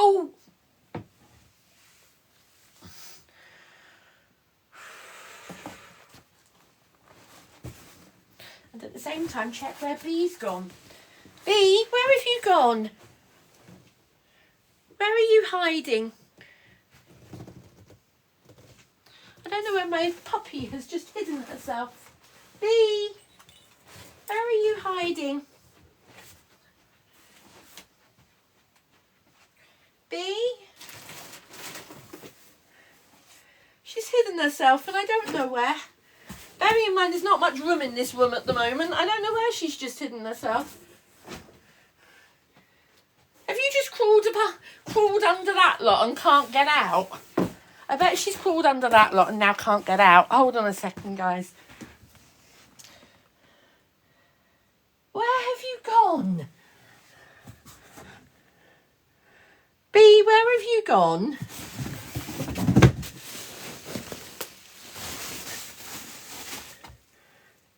Oh! And at the same time, check where Bee's gone. Bee, where have you gone? Where are you hiding? I don't know where my puppy has just hidden herself. Bee, where are you hiding? Bee? She's hidden herself and I don't know where. Bearing in mind there's not much room in this room at the moment. I don't know where she's just hidden herself. Have you just crawled under that lot and can't get out? I bet she's crawled under that lot and now can't get out. Hold on a second, guys. Where have you gone? Bee, where have you gone?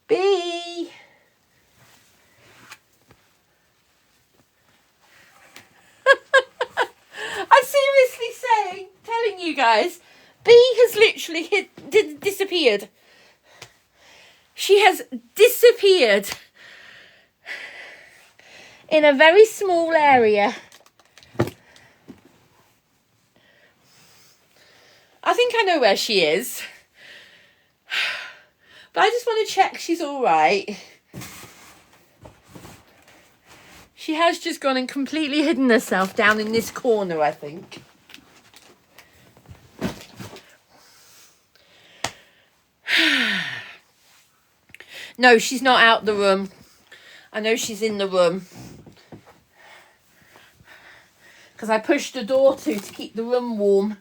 Bee. I'm seriously telling you guys, Bee has literally disappeared. She has disappeared in a very small area. I think I know where she is. But I just want to check she's all right. She has just gone and completely hidden herself down in this corner, I think. No, she's not out the room. I know she's in the room. Because I pushed the door to keep the room warm.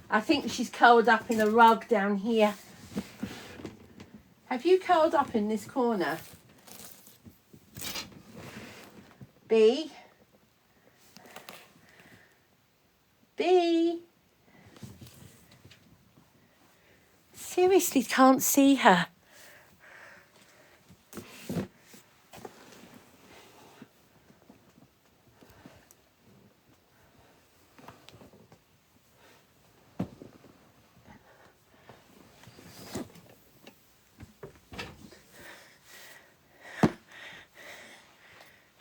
I think she's curled up in a rug down here. Have you curled up in this corner? Bee? Bee? Seriously, can't see her.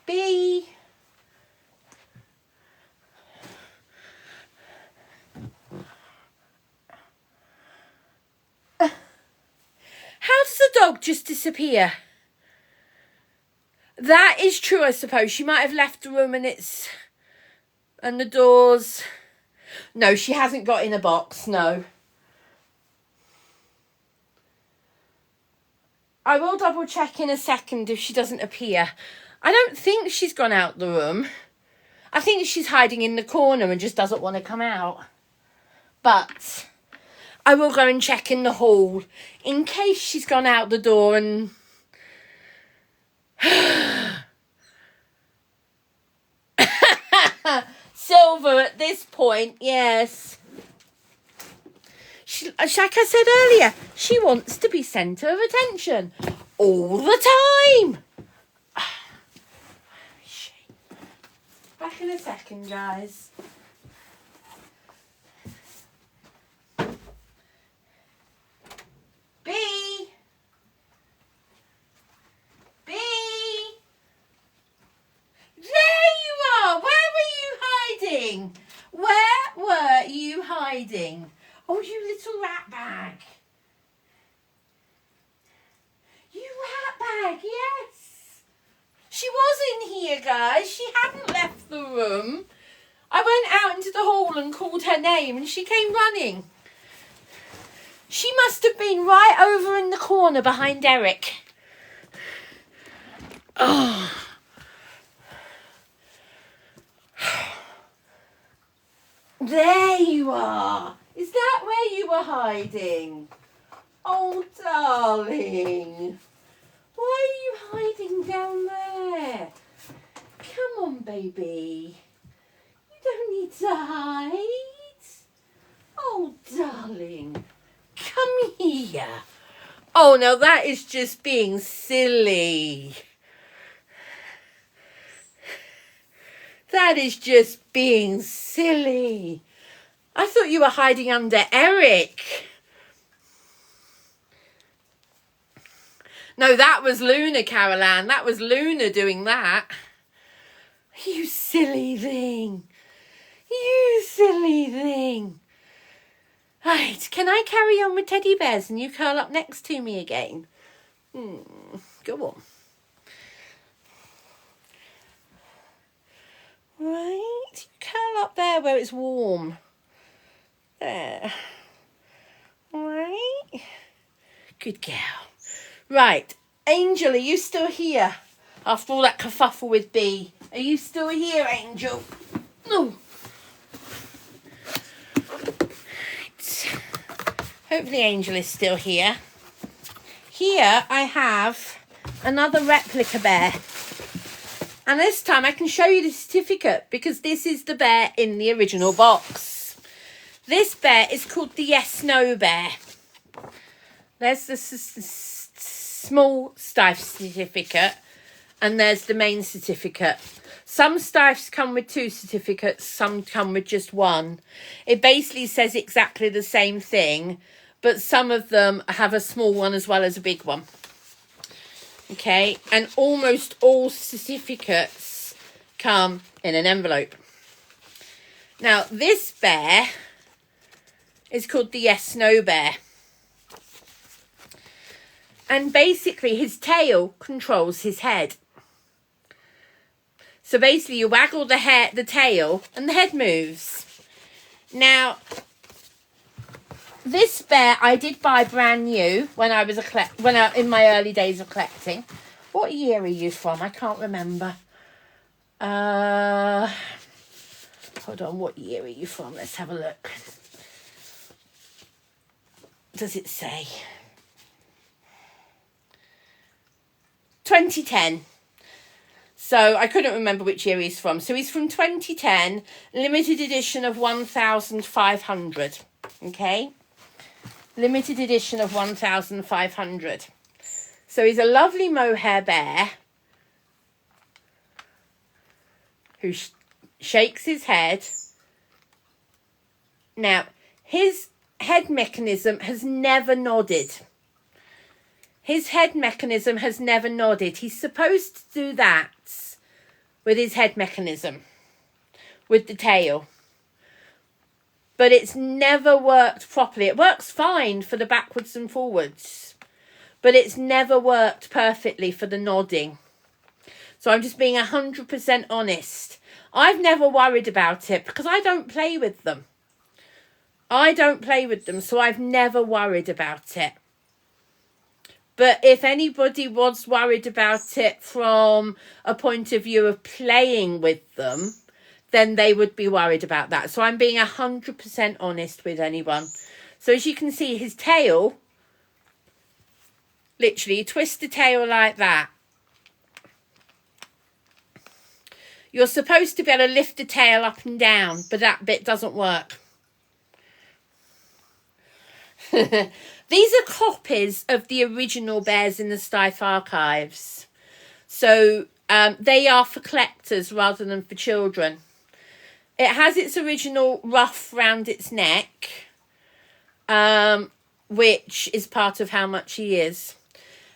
Bee? How does the dog just disappear? That is true, I suppose. She might have left the room and the doors. No, she hasn't got in a box, no. I will double check in a second if she doesn't appear. I don't think she's gone out the room. I think she's hiding in the corner and just doesn't want to come out. But I will go and check in the hall in case she's gone out the door and... Silver at this point, yes. She, like I said earlier, she wants to be centre of attention all the time. Back in a second, guys. Bee! Bee! There you are! Where were you hiding? Where were you hiding? Oh, you little rat bag. You rat bag, yes. She was in here, guys. She hadn't left the room. I went out into the hall and called her name and she came running. She must have been right over in the corner behind Eric. Oh. There you are. Is that where you were hiding? Oh, darling. Why are you hiding down there? Come on, baby. You don't need to hide. Oh, darling. Come here. Oh, now that is just being silly. That is just being silly. I thought you were hiding under Eric. No, that was Luna, Caroline. That was Luna doing that. You silly thing. You silly thing. Right, can I carry on with teddy bears and you curl up next to me again? Go on. Right, curl up there where it's warm. There. Right. Good girl. Right, Angel, are you still here? After all that kerfuffle with B. Are you still here, Angel? No. Right. Hopefully Angel is still here. Here I have another replica bear. And this time I can show you the certificate because this is the bear in the original box. This bear is called the Yes No bear. There's the small Steiff certificate and there's the main certificate. Some Steiffs come with 2 certificates, some come with just 1. It basically says exactly the same thing, but some of them have a small one as well as a big one. Okay, and almost all certificates come in an envelope. Now, this bear is called the Yes No bear. And basically, his tail controls his head. So basically, you waggle the tail, and the head moves. Now, this bear I did buy brand new when I was in my early days of collecting. What year are you from? I can't remember. Hold on, what year are you from? Let's have a look. Does it say? 2010. So I couldn't remember which year he's from. So he's from 2010, limited edition of 1,500. Okay. Limited edition of 1,500. So he's a lovely mohair bear who shakes his head. Now, his head mechanism has never nodded. His head mechanism has never nodded. He's supposed to do that with his head mechanism, with the tail. But it's never worked properly. It works fine for the backwards and forwards, but it's never worked perfectly for the nodding. So I'm just being 100% honest. I've never worried about it because I don't play with them. So I've never worried about it. But if anybody was worried about it from a point of view of playing with them, then they would be worried about that. So I'm being 100% honest with anyone. So as you can see, his tail, literally, you twist the tail like that. You're supposed to be able to lift the tail up and down, but that bit doesn't work. These are copies of the original bears in the Steiff archives. So they are for collectors rather than for children. It has its original ruff round its neck, which is part of how much he is.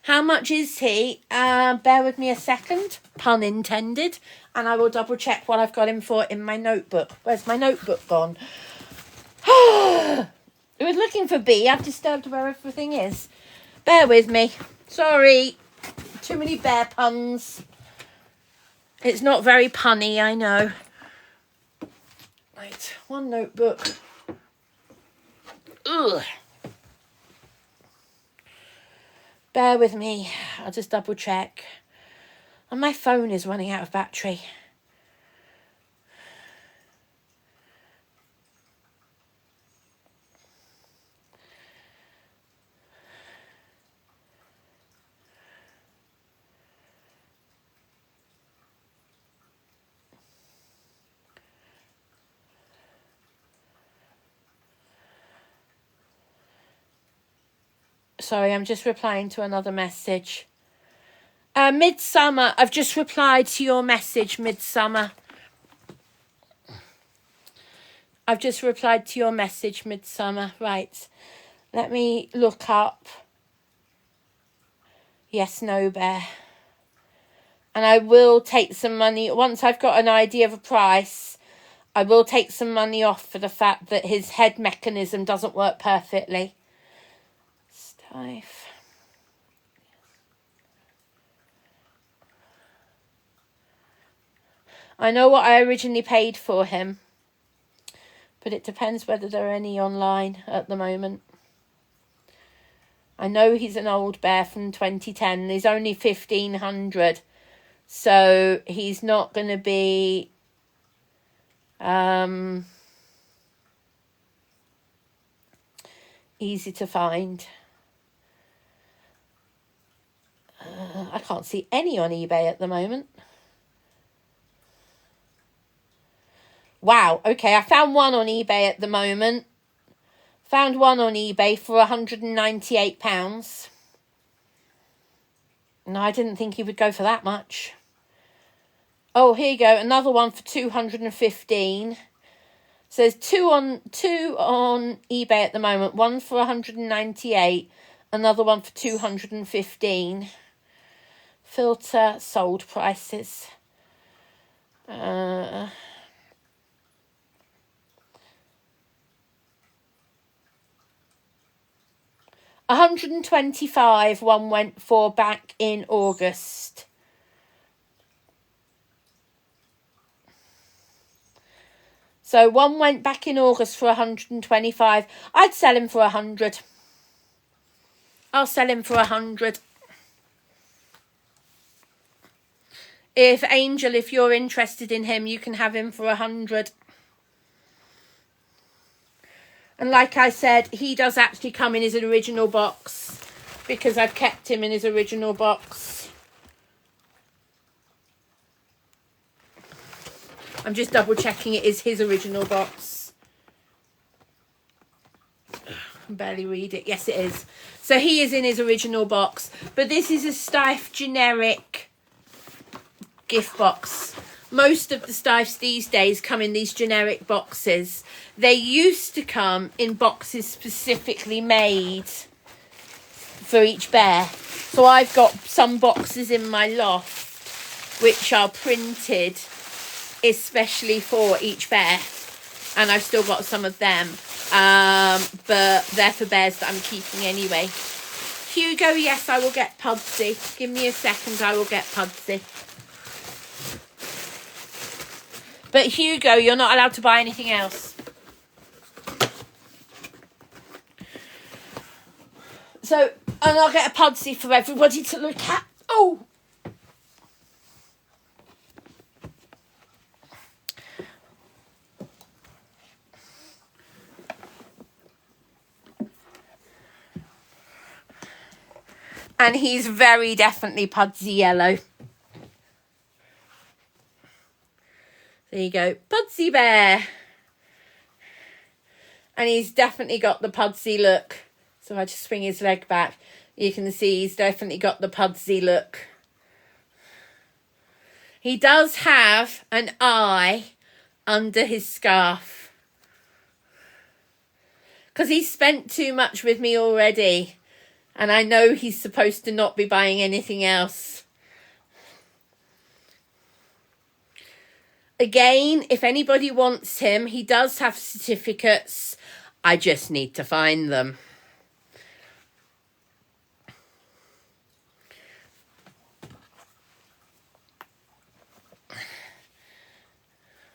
How much is he? Bear with me a second, pun intended, and I will double check what I've got him for in my notebook. Where's my notebook gone? I was looking for B. I've disturbed where everything is. Bear with me. Sorry. Too many bear puns. It's not very punny, I know. Right, one notebook. Ugh. Bear with me. I'll just double check. And my phone is running out of battery. Sorry, I'm just replying to another message. Midsummer, I've just replied to your message, Midsummer. I've just replied to your message, Midsummer. Right. Let me look up Yes No Bear. And I will take some money. Once I've got an idea of a price, I will take some money off for the fact that his head mechanism doesn't work perfectly. Stife. I know what I originally paid for him, but it depends whether there are any online at the moment. I know he's an old bear from 2010 and he's only 1,500. So he's not going to be easy to find. I can't see any on eBay at the moment. Wow, okay, I found one on eBay at the moment. Found one on eBay for £198. No, I didn't think he would go for that much. Oh, here you go, another one for 215. So there's two on eBay at the moment. One for 198, another one for 215. Filter sold prices. 125 one went for back in August. So one went back in August for 125. I'd sell him for 100. I'll sell him for 100. If Angel, if you're interested in him, you can have him for 100. And like I said, he does actually come in his original box because I've kept him in his original box. I'm just double checking it is his original box. I can barely read it. Yes, it is. So he is in his original box. But this is a Stife generic gift box. Most of the Stifes these days come in these generic boxes. They used to come in boxes specifically made for each bear. So I've got some boxes in my loft which are printed especially for each bear. And I've still got some of them. But they're for bears that I'm keeping anyway. Hugo, yes, I will get Pudsey. Give me a second, I will get Pudsey. But Hugo, you're not allowed to buy anything else. So, and I'll get a Pudsey for everybody to look at. Oh! And he's very definitely Pudsey yellow. There you go. Pudsey bear. And he's definitely got the Pudsey look. So if I just swing his leg back, you can see he's definitely got the Pudsey look. He does have an eye under his scarf. Because he's spent too much with me already. And I know he's supposed to not be buying anything else. Again, if anybody wants him, he does have certificates. I just need to find them.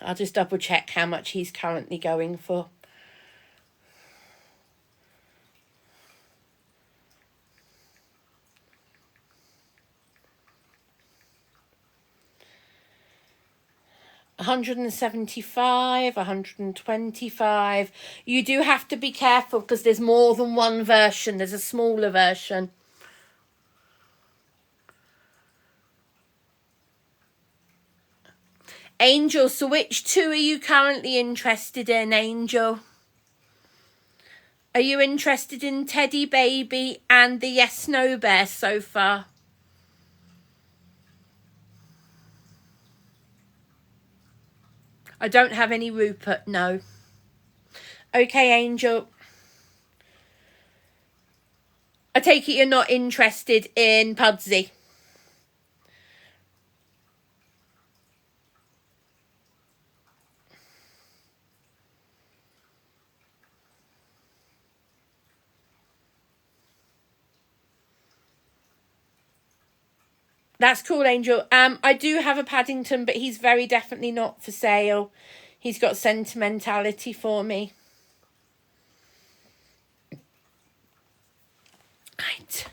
I'll just double check how much he's currently going for. £175, £125. You do have to be careful because there's more than one version. There's a smaller version. Angel, so which two are you currently interested in, Angel? Are you interested in Teddy Baby and the Yes No Bear so far? I don't have any Rupert, no. Okay, Angel. I take it you're not interested in Pudsey. That's cool, Angel. I do have a Paddington, but he's very definitely not for sale. He's got sentimentality for me. Right.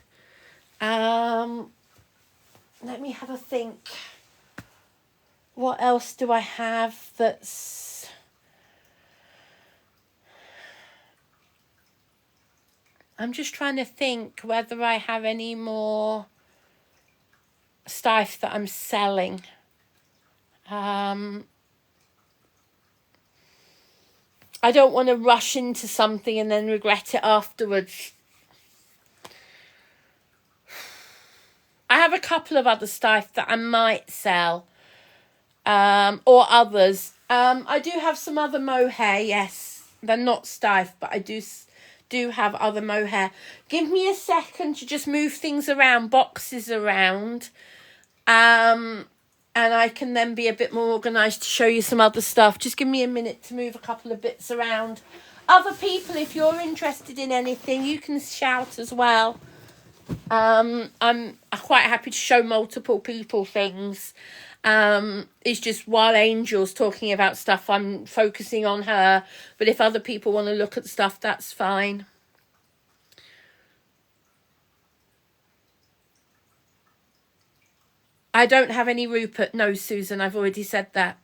Let me have a think. What else do I have that's... I'm just trying to think whether I have any more stuff that I'm selling. I don't want to rush into something and then regret it afterwards. I have a couple of other stuff that I might sell, or others. I do have some other mohair, yes. They're not stiff, but I do have other mohair. Give me a second to just move things around, boxes around. And I can then be a bit more organised to show you some other stuff. Just give me a minute to move a couple of bits around. Other people, if you're interested in anything, you can shout as well. I'm quite happy to show multiple people things. It's just while Angel's talking about stuff, I'm focusing on her. But if other people want to look at stuff, that's fine. I don't have any Rupert. No, Susan, I've already said that.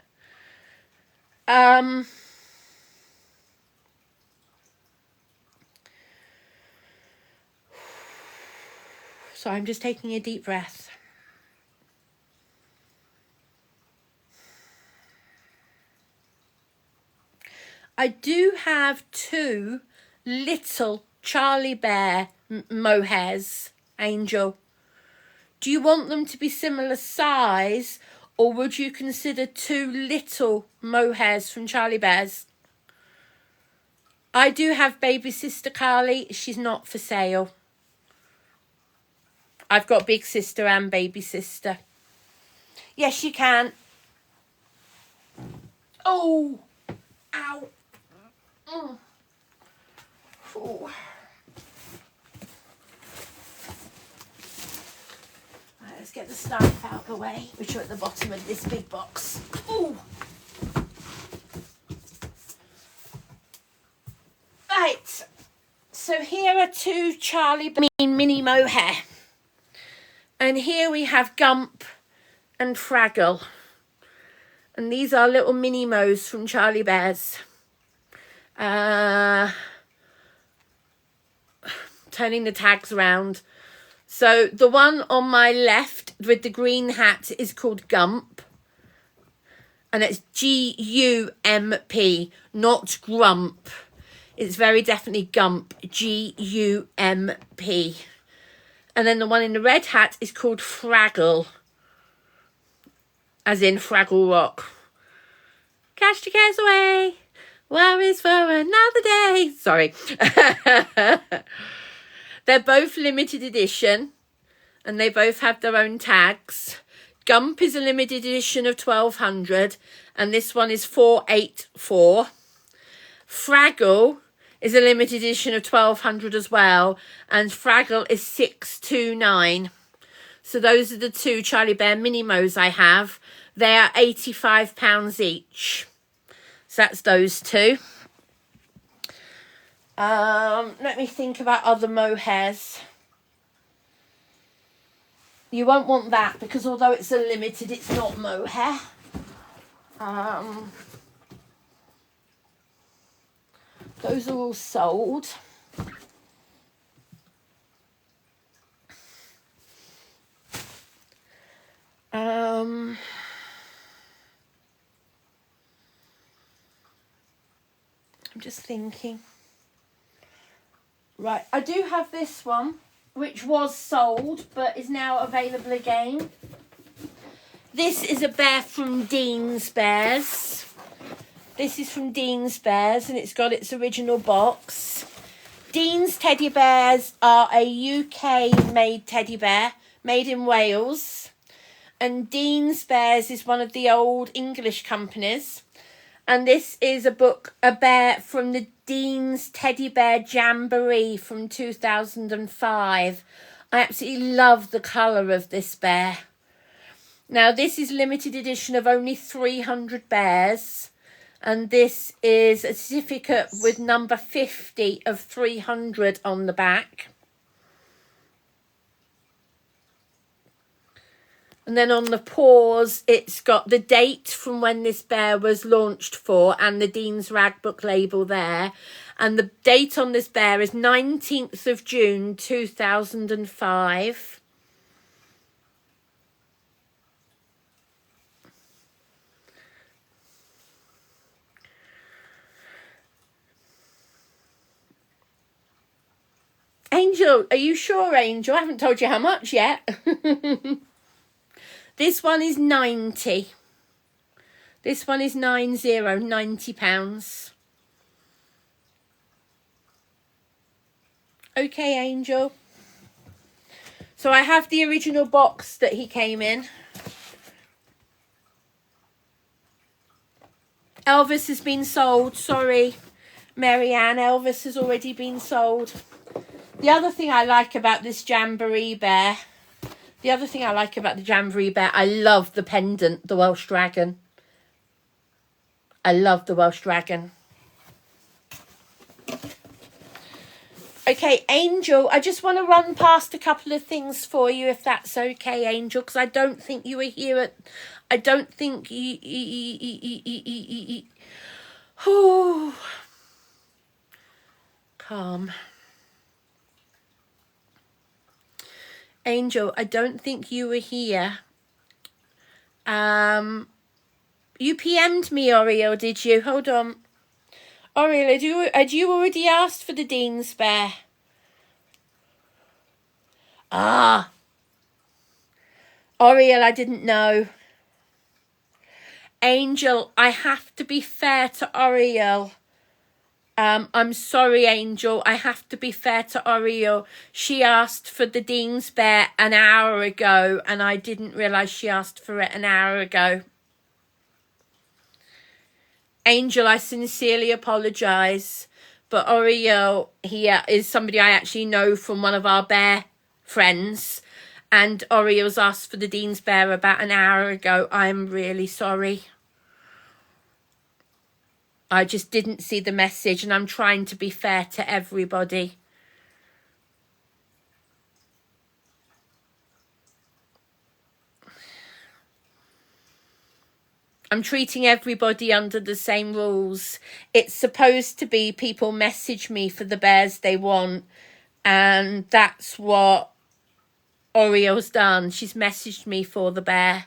So I'm just taking a deep breath. I do have 2 little Charlie Bear mohairs, Angel. Do you want them to be similar size, or would you consider 2 little mohairs from Charlie Bears? I do have baby sister Carly. She's not for sale. I've got big sister and baby sister. Yes, you can. Oh, ow. Oh. Right, let's get the stuff out of the way, which are at the bottom of this big box. Ooh. Right, so here are 2 Charlie Bean mini mohair. And here we have Gump and Fraggle. And these are little mini mo's from Charlie Bears. Turning the tags around. So the one on my left with the green hat is called Gump. And it's G-U-M-P, not Grump. It's very definitely Gump, G-U-M-P. And then the one in the red hat is called Fraggle. As in Fraggle Rock. Cast your cares away. Worries for another day. Sorry. They're both limited edition. And they both have their own tags. Gump is a limited edition of 1200. And this one is 484. Fraggle is a limited edition of 1200 as well. And Fraggle is 629. So those are the 2 Charlie Bear mini mo's I have. They are £85 each. So that's those 2. Let me think about other mohairs. You won't want that because although it's a limited, it's not mohair. Those are all sold. I'm just thinking. Right, I do have this one, which was sold, but is now available again. This is a bear from Dean's Bears. This is from Dean's Bears, and it's got its original box. Dean's teddy bears are a UK-made teddy bear, made in Wales. And Dean's Bears is one of the old English companies. And this is a bear from the Dean's Teddy Bear Jamboree from 2005. I absolutely love the colour of this bear. Now, this is limited edition of only 300 bears. And this is a certificate with number 50 of 300 on the back. And then on the paws, it's got the date from when this bear was launched for and the Dean's Rag Book label there. And the date on this bear is 19th of June 2005. Angel, are you sure, Angel? I haven't told you how much yet. This one is 90. This one is £90. Okay, Angel. So I have the original box that he came in. Elvis has been sold. Sorry, Marianne. Elvis has already been sold. The other thing I like about this Jamboree bear, I love the pendant, the Welsh Dragon. I love the Welsh Dragon. Okay, Angel, I just want to run past a couple of things for you, if that's okay, Angel, because I don't think you were here at... I don't think you... Oh. Calm. Angel, I don't think you were here. You PM'd me, Oriel, did you? Hold on. Oriel, had you already asked for the Dean's Bear? Ah. Oriel, I didn't know. Angel, I have to be fair to Oriel. I'm sorry, Angel. I have to be fair to Oriel. She asked for the Dean's Bear an hour ago, and I didn't realise she asked for it an hour ago. Angel, I sincerely apologise. But Oriel here is somebody I actually know from one of our bear friends. And Oriel's asked for the Dean's Bear about an hour ago. I'm really sorry. I just didn't see the message, and I'm trying to be fair to everybody. I'm treating everybody under the same rules. It's supposed to be people message me for the bears they want, and that's what Oriel's done. She's messaged me for the bear.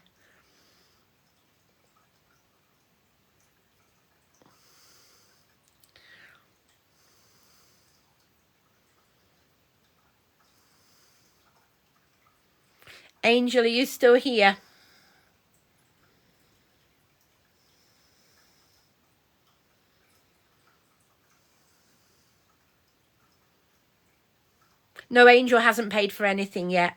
Angel, are you still here? No, Angel hasn't paid for anything yet.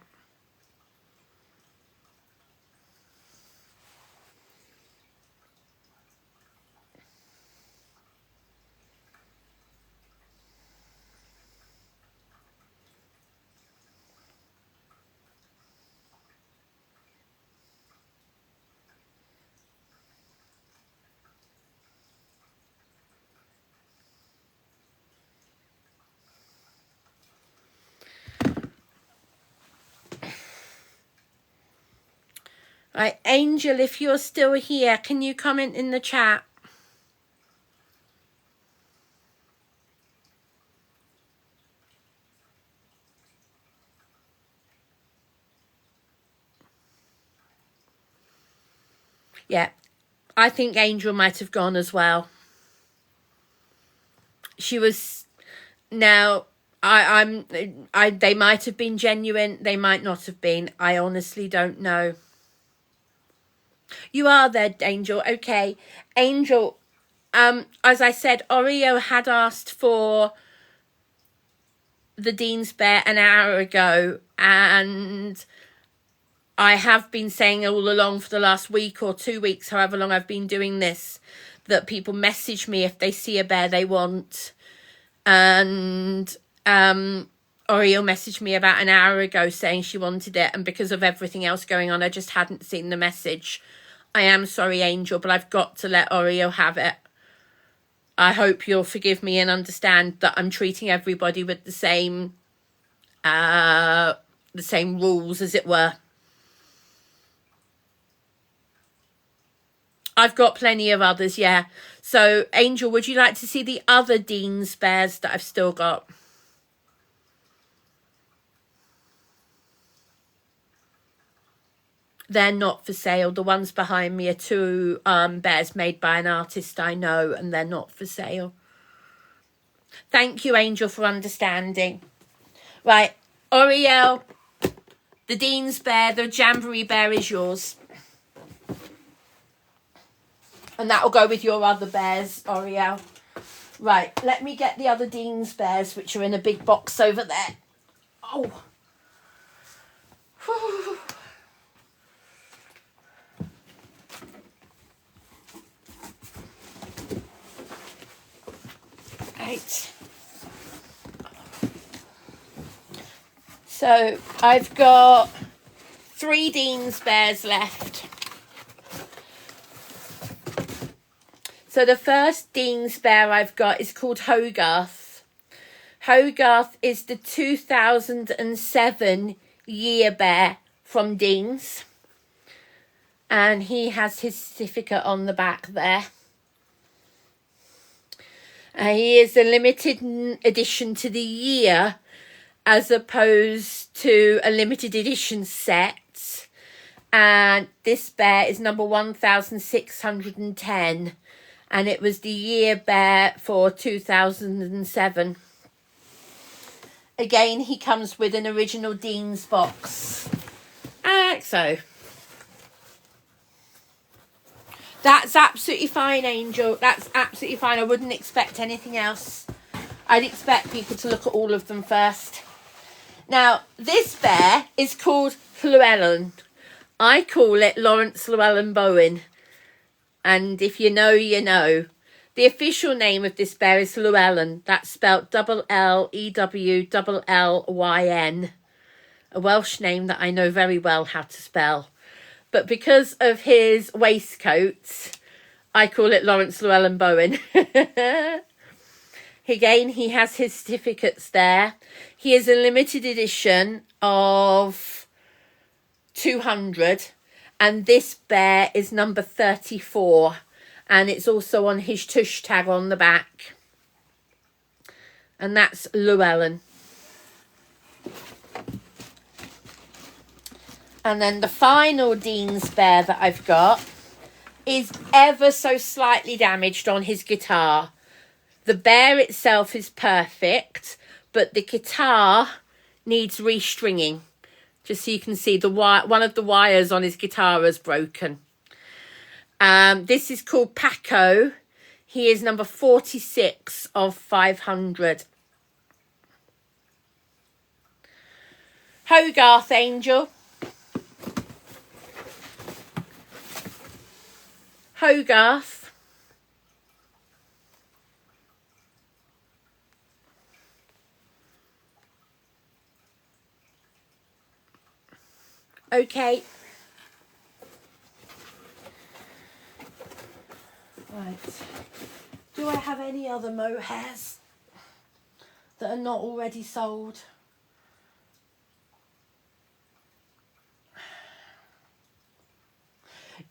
Right, Angel, if you're still here, can you comment in the chat? Yeah, I think Angel might have gone as well. She was... Now, they might have been genuine. They might not have been. I honestly don't know. You are there, Angel. Okay. Angel, as I said, Oreo had asked for the Dean's Bear an hour ago, and I have been saying all along for the last week or 2 weeks, however long I've been doing this, that people message me if they see a bear they want. And Oreo messaged me about an hour ago saying she wanted it, and because of everything else going on, I just hadn't seen the message. I am sorry, Angel, but I've got to let Oreo have it. I hope you'll forgive me and understand that I'm treating everybody with the same rules, as it were. I've got plenty of others, yeah. So, Angel, would you like to see the other Dean's Bears that I've still got? They're not for sale. The ones behind me are two bears made by an artist I know, and they're not for sale. Thank you, Angel, for understanding. Right, Oriel, the Dean's Bear, the Jamboree Bear is yours. And that will go with your other bears, Oriel. Right, let me get the other Dean's Bears, which are in a big box over there. Oh. Whew. Right. So I've got 3 Dean's Bears left. So the first Dean's Bear I've got is called Hogarth. Hogarth is the 2007 year bear from Dean's. And he has his certificate on the back there. He is a limited edition to the year, as opposed to a limited edition set. And this bear is number 1610. And it was the year bear for 2007. Again, he comes with an original Dean's box. So that's absolutely fine, Angel. That's absolutely fine. I wouldn't expect anything else. I'd expect people to look at all of them first. Now, this bear is called Llewellyn. I call it Lawrence Llewellyn Bowen. And if you know, you know. The official name of this bear is Llewellyn. That's spelled Llewllyn. A Welsh name that I know very well how to spell. But because of his waistcoat, I call it Lawrence Llewellyn Bowen. Again, he has his certificates there. He is a limited edition of 200. And this bear is number 34. And it's also on his tush tag on the back. And that's Llewellyn. And then the final Dean's Bear that I've got is ever so slightly damaged on his guitar. The bear itself is perfect, but the guitar needs restringing. Just so you can see, one of the wires on his guitar is broken. This is called Paco. He is number 46 of 500. Hogarth, Angel. Hogarth. Okay. Right. Do I have any other mohairs that are not already sold?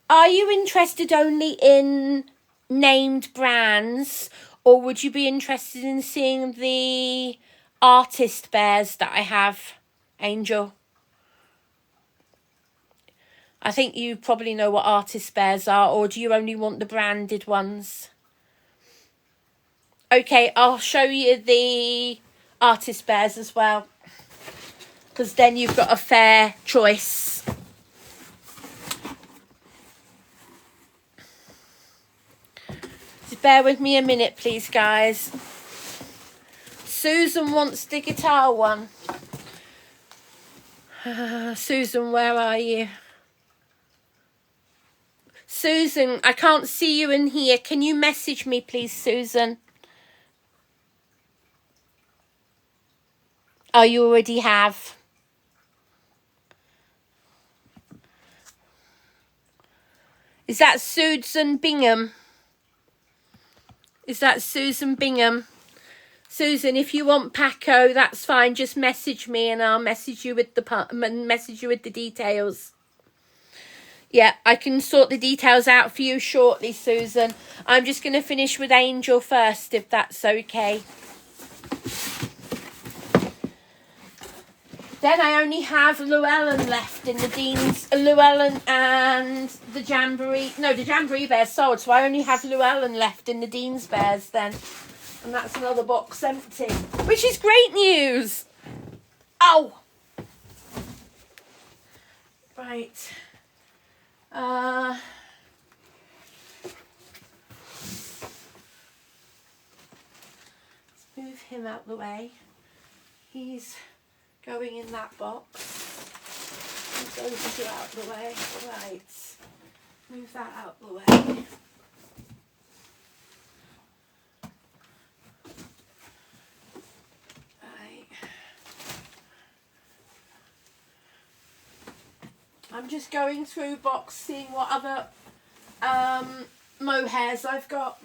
Are you interested only in named brands, or would you be interested in seeing the artist bears that I have, Angel? I think you probably know what artist bears are, or do you only want the branded ones? Okay, I'll show you the artist bears as well, because then you've got a fair choice. bear with me a minute, please, guys. Susan wants the guitar one. Susan, where are you? Susan, I can't see you in here. Can you message me, please, Susan? Oh, you already have. Is that Susan Bingham? Is that Susan Bingham? Susan, if you want Paco, that's fine. Just message me and I'll message you with the details. Yeah, I can sort the details out for you shortly, Susan. I'm just going to finish with Angel first, if that's okay. Then I only have Llewellyn left in the Dean's. Llewellyn and the Jamboree. No, the Jamboree Bears sold, so I only have Llewellyn left in the Dean's Bears then. And that's another box empty, which is great news. Oh! Right. Let's move him out the way. He's going in that box. Move those two out the way. Right. Move that out the way. I'm just going through box, seeing what other mohairs I've got.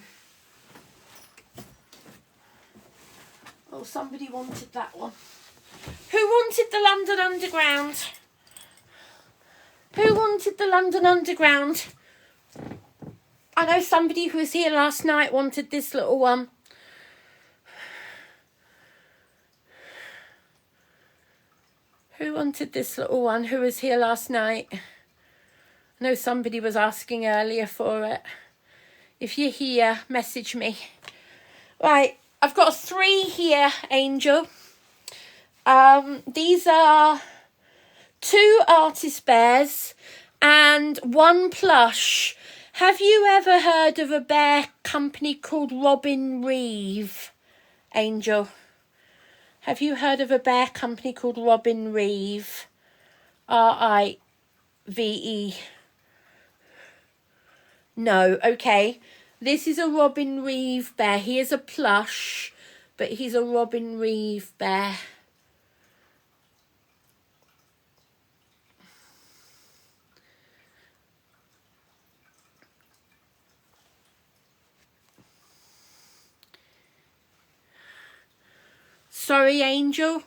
Oh, somebody wanted that one. Who wanted the London Underground? Who wanted the London Underground? I know somebody who was here last night wanted this little one. Who wanted this little one? Who was here last night? I know somebody was asking earlier for it. If you're here, message me. Right, I've got 3 here, Angel. These are 2 artist bears and 1 plush. Have you ever heard of a bear company called Robin Reeve, Angel? Have you heard of a bear company called Robin Reeve? R-I-V-E. No, okay. This is a Robin Reeve bear. He is a plush, but he's a Robin Reeve bear. Sorry, Angel.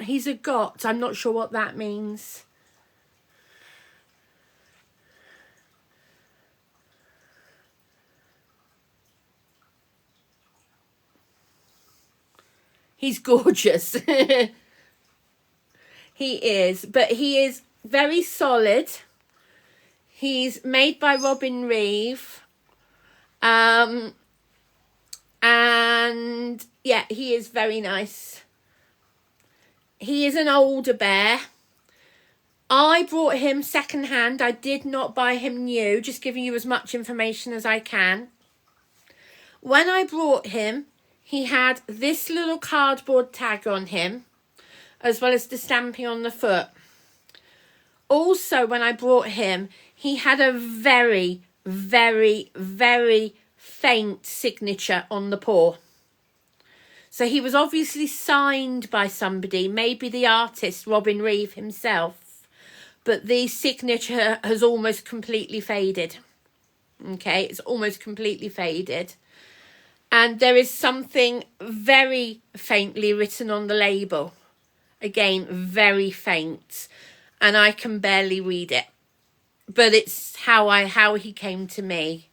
He's a got. I'm not sure what that means. He's gorgeous. He is. But he is very solid. He's made by Robin Reeve. And yeah, he is very nice. He is an older bear. I brought him second hand. I did not buy him new, just giving you as much information as I can. When I brought him, he had this little cardboard tag on him, as well as the stamping on the foot. Also, when I brought him, he had a very, very, very faint signature on the paw. So he was obviously signed by somebody, maybe the artist, Robin Reeve himself. But the signature has almost completely faded. Okay, it's almost completely faded. And there is something very faintly written on the label. Again, very faint. And I can barely read it. But it's how he came to me.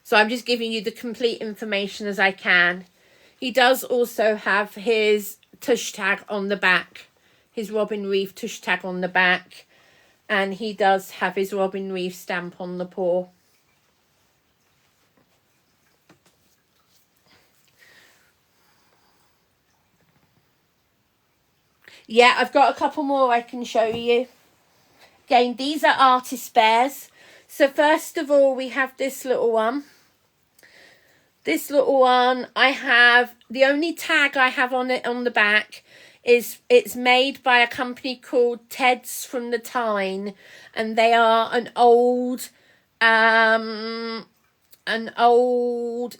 So I'm just giving you the complete information as I can. He does also have his tush tag on the back. His Robin Reeve tush tag on the back. And he does have his Robin Reeve stamp on the paw. Yeah, I've got a couple more I can show you. Again, these are artist bears. So first of all, we have this little one. This little one, I have, the only tag I have on it on the back is it's made by a company called Ted's from the Tyne, and they are an old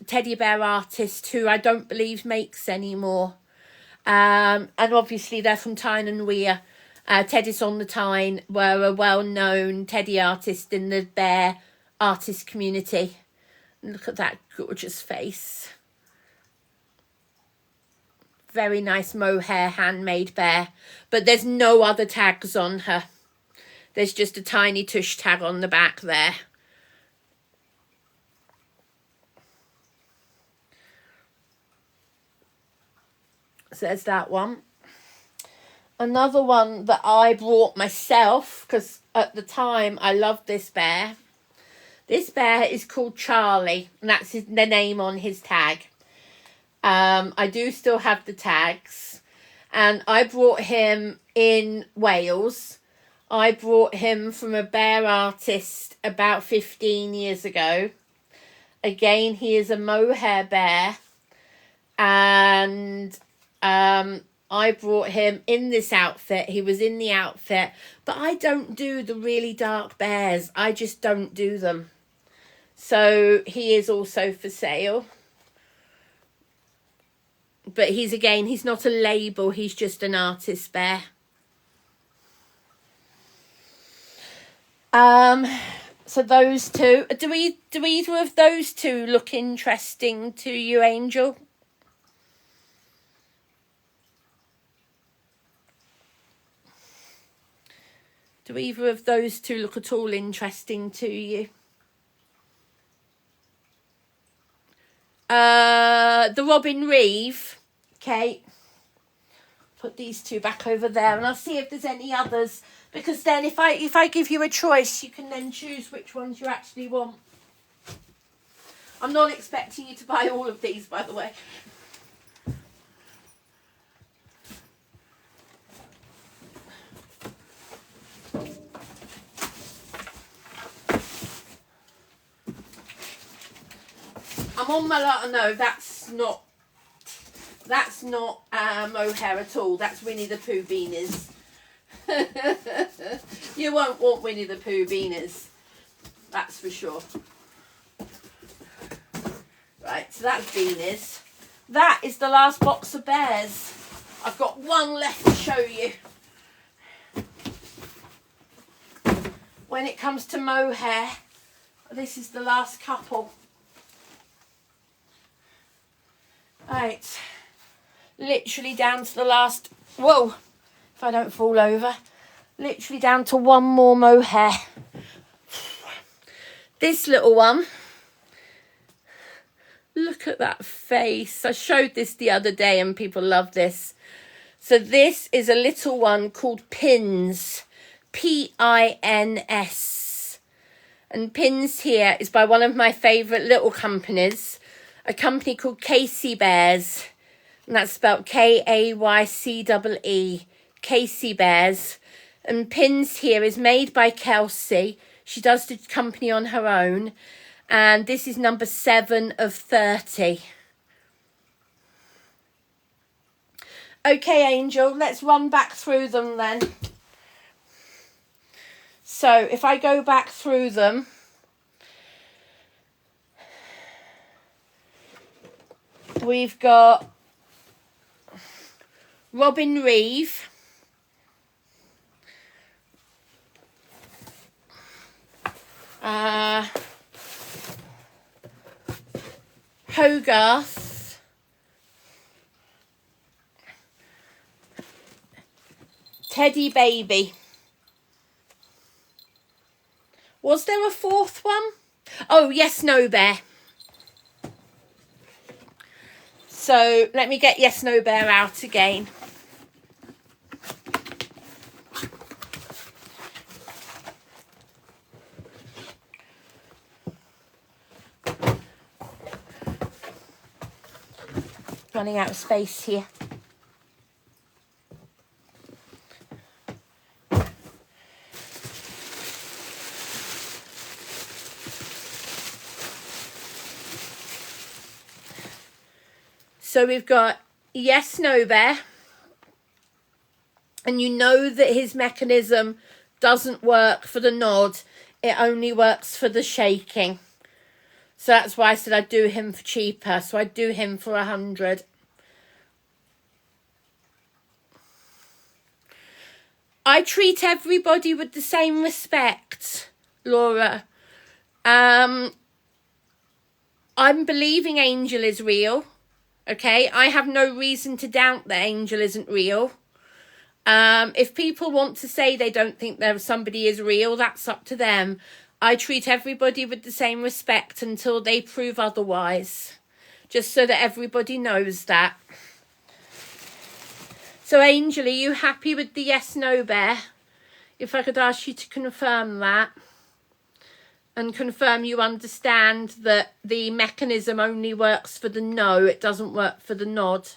teddy bear artist who I don't believe makes anymore. And obviously they're from Tyne and Wear. Teddy's on the Tyne were a well-known teddy artist in the bear artist community. Look at that gorgeous face. Very nice mohair handmade bear. But there's no other tags on her. There's just a tiny tush tag on the back there. So there's that one. Another one that I brought myself, because at the time I loved this bear. This bear is called Charlie, and that's the name on his tag. I do still have the tags, and I brought him in Wales. I brought him from a bear artist about 15 years ago. Again, he is a mohair bear, and I brought him in this outfit. He was in the outfit, but I don't do the really dark bears. I just don't do them. So he is also for sale. But he's not a label. He's just an artist bear. So those two. Do either of those two look interesting to you, Angel? Do either of those two look at all interesting to you? The Robin Reeve. Okay. Put these two back over there, and I'll see if there's any others. Because then if I give you a choice, you can then choose which ones you actually want. I'm not expecting you to buy all of these, by the way. I'm on my no, that's not mohair at all. That's Winnie the Pooh beanies. You won't want Winnie the Pooh beanies, that's for sure. Right, so that's beanies. That is the last box of bears. I've got one left to show you. When it comes to mohair, this is the last couple. Right, literally down to the last, whoa, if I don't fall over, literally down to one more mohair. This little one, look at that face. I showed this the other day and people love this. So this is a little one called Pins, P-I-N-S. And Pins here is by one of my favourite little companies. A company called Casey Bears, and that's spelled K-A-Y-C-E-E, Casey Bears. And Pins here is made by Kelsey. She does the company on her own, and this is number 7 of 30. Okay, Angel, let's run back through them then. So if I go back through them, we've got Robin Reeve, Hogarth, Teddy Baby. Was there a fourth one? Oh, Yes No Bear. So let me get Yes No Bear out again. Running out of space here. So we've got yes, no bear. And you know that his mechanism doesn't work for the nod. It only works for the shaking. So that's why I said I'd do him for cheaper. So I'd do him for 100. I treat everybody with the same respect, Laura. I'm believing Angel is real. Okay, I have no reason to doubt that Angel isn't real. If people want to say they don't think somebody is real, that's up to them. I treat everybody with the same respect until they prove otherwise. Just so that everybody knows that. So, Angel, are you happy with the yes-no bear? If I could ask you to confirm that. And confirm you understand that the mechanism only works for the no, it doesn't work for the nod.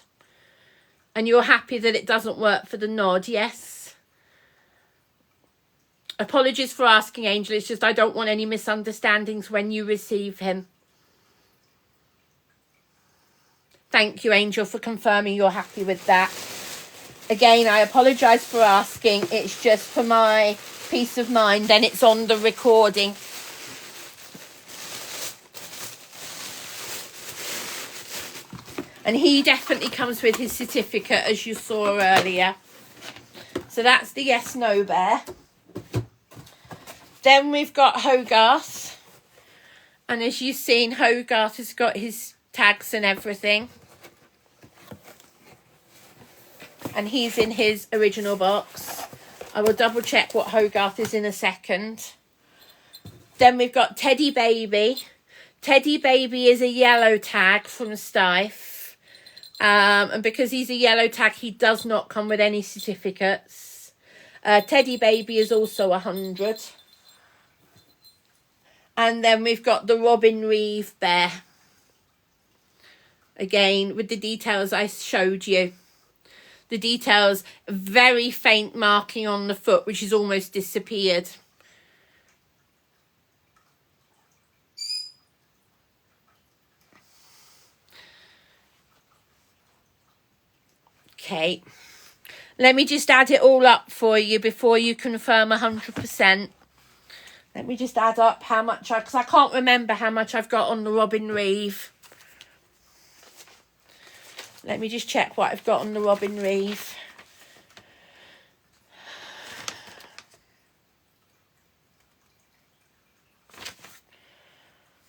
And you're happy that it doesn't work for the nod, yes? Apologies for asking, Angel. It's just I don't want any misunderstandings when you receive him. Thank you, Angel, for confirming you're happy with that. Again, I apologise for asking. It's just for my peace of mind. Then it's on the recording. And he definitely comes with his certificate, as you saw earlier. So that's the yes-no bear. Then we've got Hogarth. And as you've seen, Hogarth has got his tags and everything. And he's in his original box. I will double check what Hogarth is in a second. Then we've got Teddy Baby. Teddy Baby is a yellow tag from Steiff. And because he's a yellow tag, he does not come with any certificates. Teddy Baby is also 100. And then we've got the Robin Reeve bear. Again, with the details I showed you. The details, very faint marking on the foot, which has almost disappeared. Okay. Let me just add it all up for you before you confirm 100%. Let me just add up how much because I can't remember how much I've got on the Robin Reeve. Let me just check what I've got on the Robin Reeve.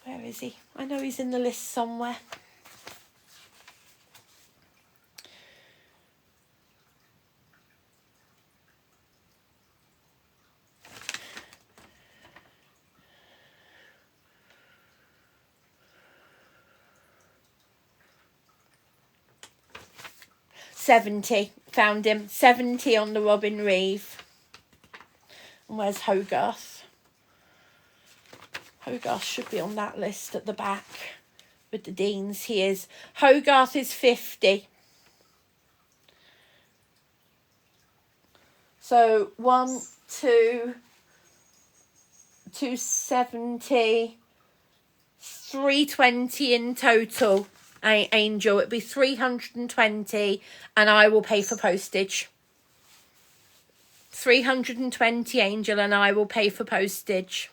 Where is he? I know he's in the list somewhere. $70. Found him. 70 on the Robin Reeve. And where's Hogarth? Hogarth should be on that list at the back with the Deans. He is. Hogarth is 50. So 1, 2, 270, 320 in total. Angel, it'd be 320 and I will pay for postage. 320, Angel, and I will pay for postage.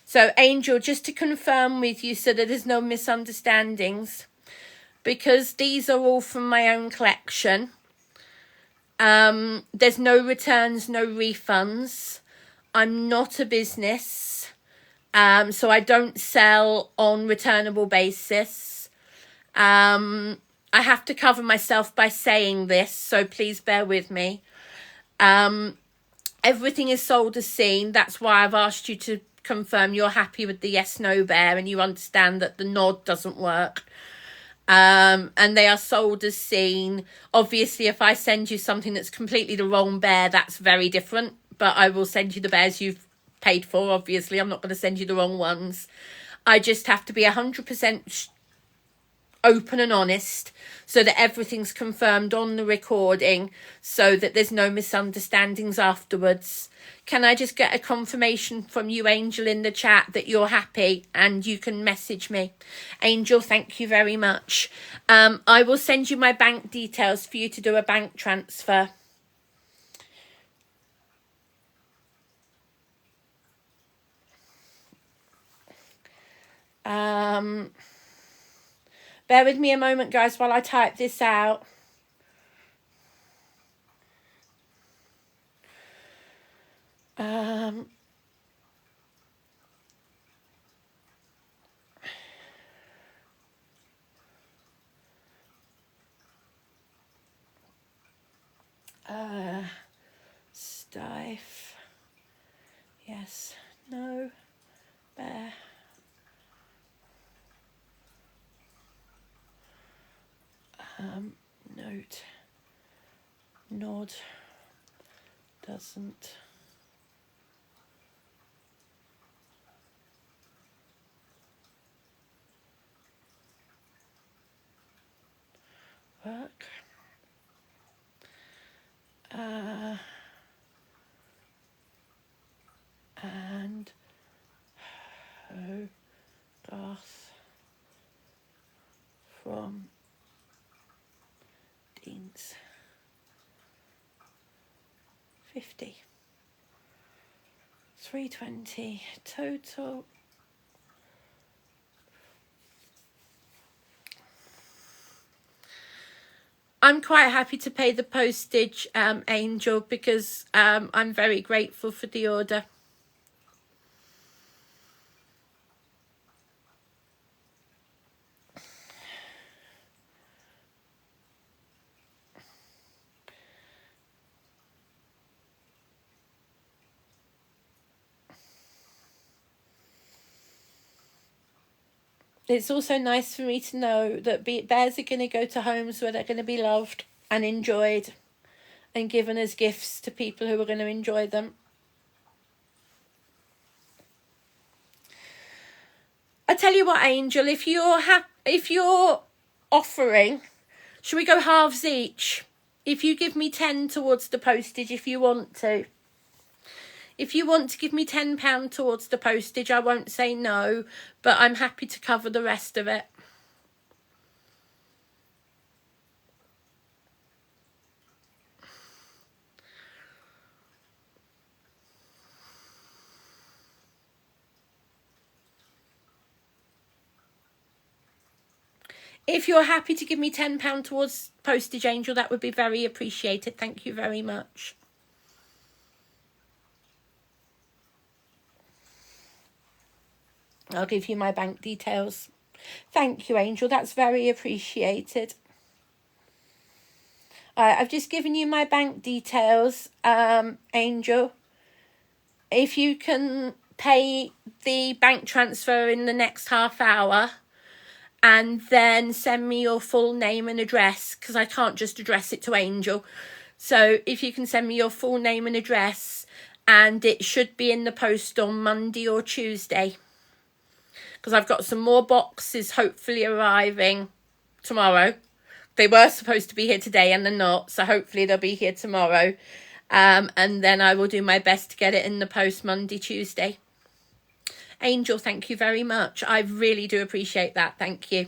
So, Angel, just to confirm with you so that there's no misunderstandings, because these are all from my own collection, there's no returns, no refunds. I'm not a business. So I don't sell on returnable basis. I have to cover myself by saying this, so please bear with me. Everything is sold as seen. That's why I've asked you to confirm you're happy with the yes-no bear and you understand that the nod doesn't work. And they are sold as seen. Obviously, if I send you something that's completely the wrong bear, that's very different. But I will send you the bears you've paid for. Obviously, I'm not going to send you the wrong ones. I just have to be 100% open and honest, so that everything's confirmed on the recording, so that there's no misunderstandings afterwards. Can I just get a confirmation from you, Angel, in the chat that you're happy, and you can message me? Angel, thank you very much. I will send you my bank details for you to do a bank transfer. Bear with me a moment, guys, while I type this out. Stife. Yes. No. Bear. Note. Nod. Doesn't. Work. And Hogarth from Dean's 50. 320 total. I'm quite happy to pay the postage, Angel, because I'm very grateful for the order. It's also nice for me to know that bears are going to go to homes where they're going to be loved and enjoyed and given as gifts to people who are going to enjoy them. I tell you what, Angel, if you're offering, should we go halves each? If you give me 10 towards the postage, if you want to. If you want to give me £10 towards the postage, I won't say no, but I'm happy to cover the rest of it. If you're happy to give me £10 towards postage, Angel, that would be very appreciated. Thank you very much. I'll give you my bank details. Thank you, Angel. That's very appreciated. I've just given you my bank details, Angel. If you can pay the bank transfer in the next half hour, and then send me your full name and address, because I can't just address it to Angel. So if you can send me your full name and address, and it should be in the post on Monday or Tuesday, because I've got some more boxes hopefully arriving tomorrow. They were supposed to be here today and they're not, so hopefully they'll be here tomorrow. And then I will do my best to get it in the post Monday, Tuesday. Angel, thank you very much. I really do appreciate that. Thank you.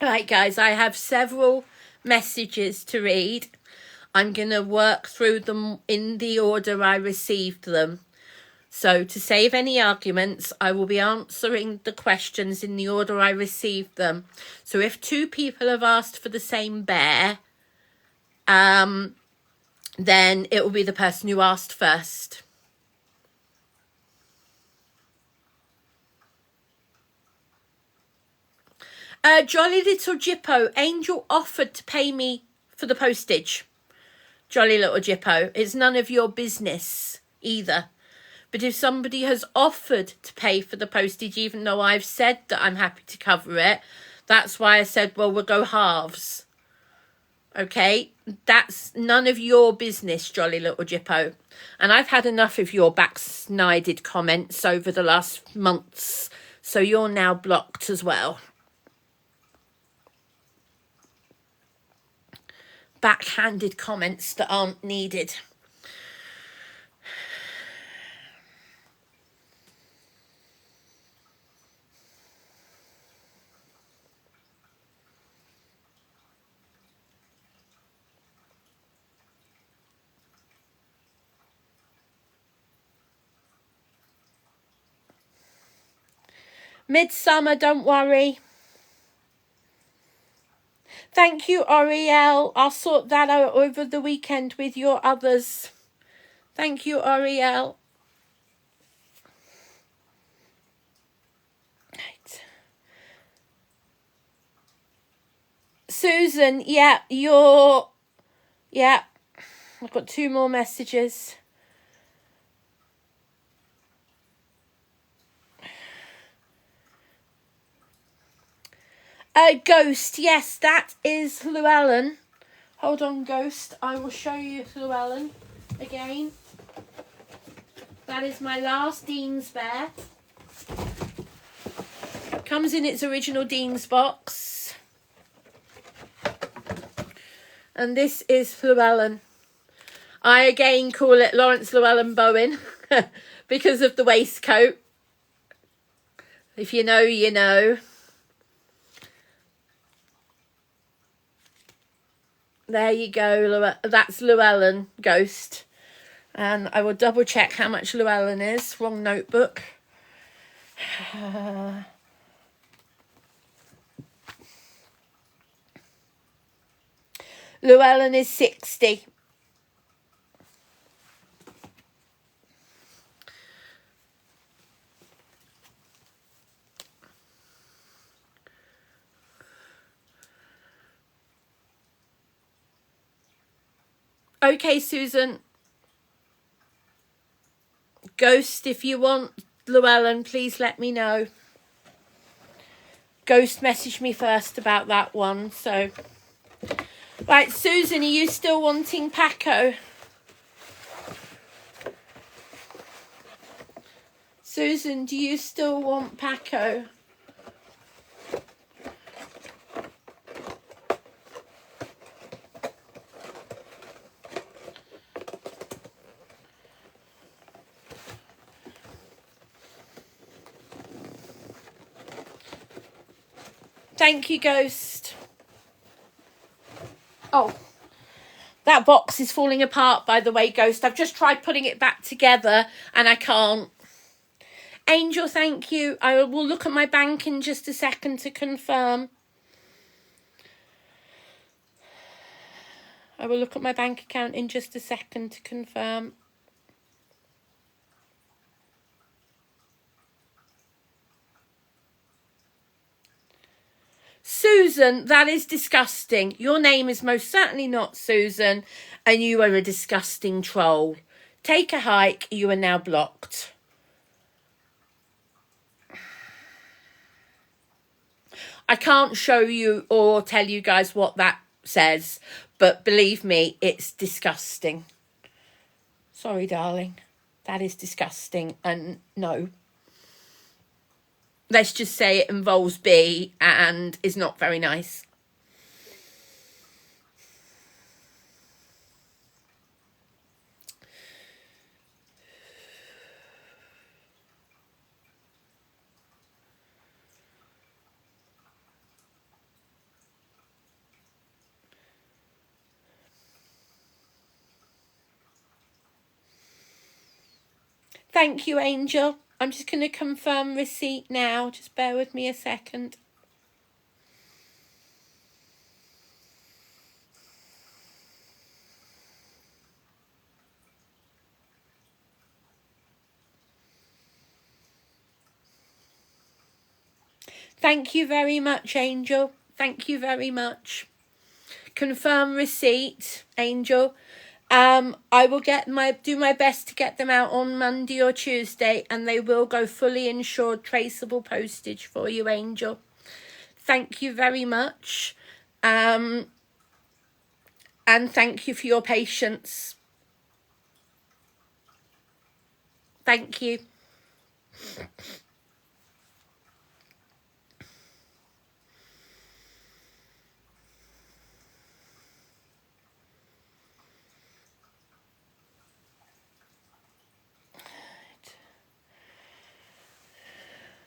Right, guys, I have several messages to read. I'm going to work through them in the order I received them. So to save any arguments, I will be answering the questions in the order I received them. So if two people have asked for the same bear, then it will be the person who asked first. Jolly Little Jippo, Angel offered to pay me for the postage. Jolly Little Jippo, it's none of your business either. But if somebody has offered to pay for the postage, even though I've said that I'm happy to cover it, that's why I said, well, we'll go halves. Okay, that's none of your business, Jolly Little Jippo. And I've had enough of your backslided comments over the last months, so you're now blocked as well. Backhanded comments that aren't needed. Midsummer, don't worry. Thank you, Oriel. I'll sort that out over the weekend with your others. Thank you, Oriel. Right. Susan, yeah, yeah, I've got 2 more messages. Ghost, yes, that is Llewellyn. Hold on, Ghost. I will show you Llewellyn again. That is my last Dean's Bear. Comes in its original Dean's box. And this is Llewellyn. I again call it Lawrence Llewellyn Bowen because of the waistcoat. If you know, you know. There you go. That's Llewellyn, Ghost. And I will double check how much Llewellyn is. Wrong notebook. Llewellyn is 60. Okay, Susan. Ghost, if you want Llewellyn, please let me know. Ghost messaged me first about that one, so. Right, Susan, are you still wanting Paco? Susan, do you still want Paco? Thank you, Ghost. Oh, that box is falling apart, by the way, Ghost. I've just tried putting it back together and I can't. Angel, thank you. I will look at my bank in just a second to confirm. I will look at my bank account in just a second to confirm. Susan, that is disgusting. Your name is most certainly not Susan, and you are a disgusting troll. Take a hike. You are now blocked. I can't show you or tell you guys what that says, but believe me, it's disgusting. Sorry, darling. That is disgusting, and no. Let's just say it involves B and is not very nice. Thank you, Angel. I'm just going to confirm receipt now. Just bear with me a second. Thank you very much, Angel. Thank you very much. Confirm receipt, Angel. I will do my best to get them out on Monday or Tuesday, and they will go fully insured, traceable postage for you, Angel. Thank you very much. And thank you for your patience. Thank you.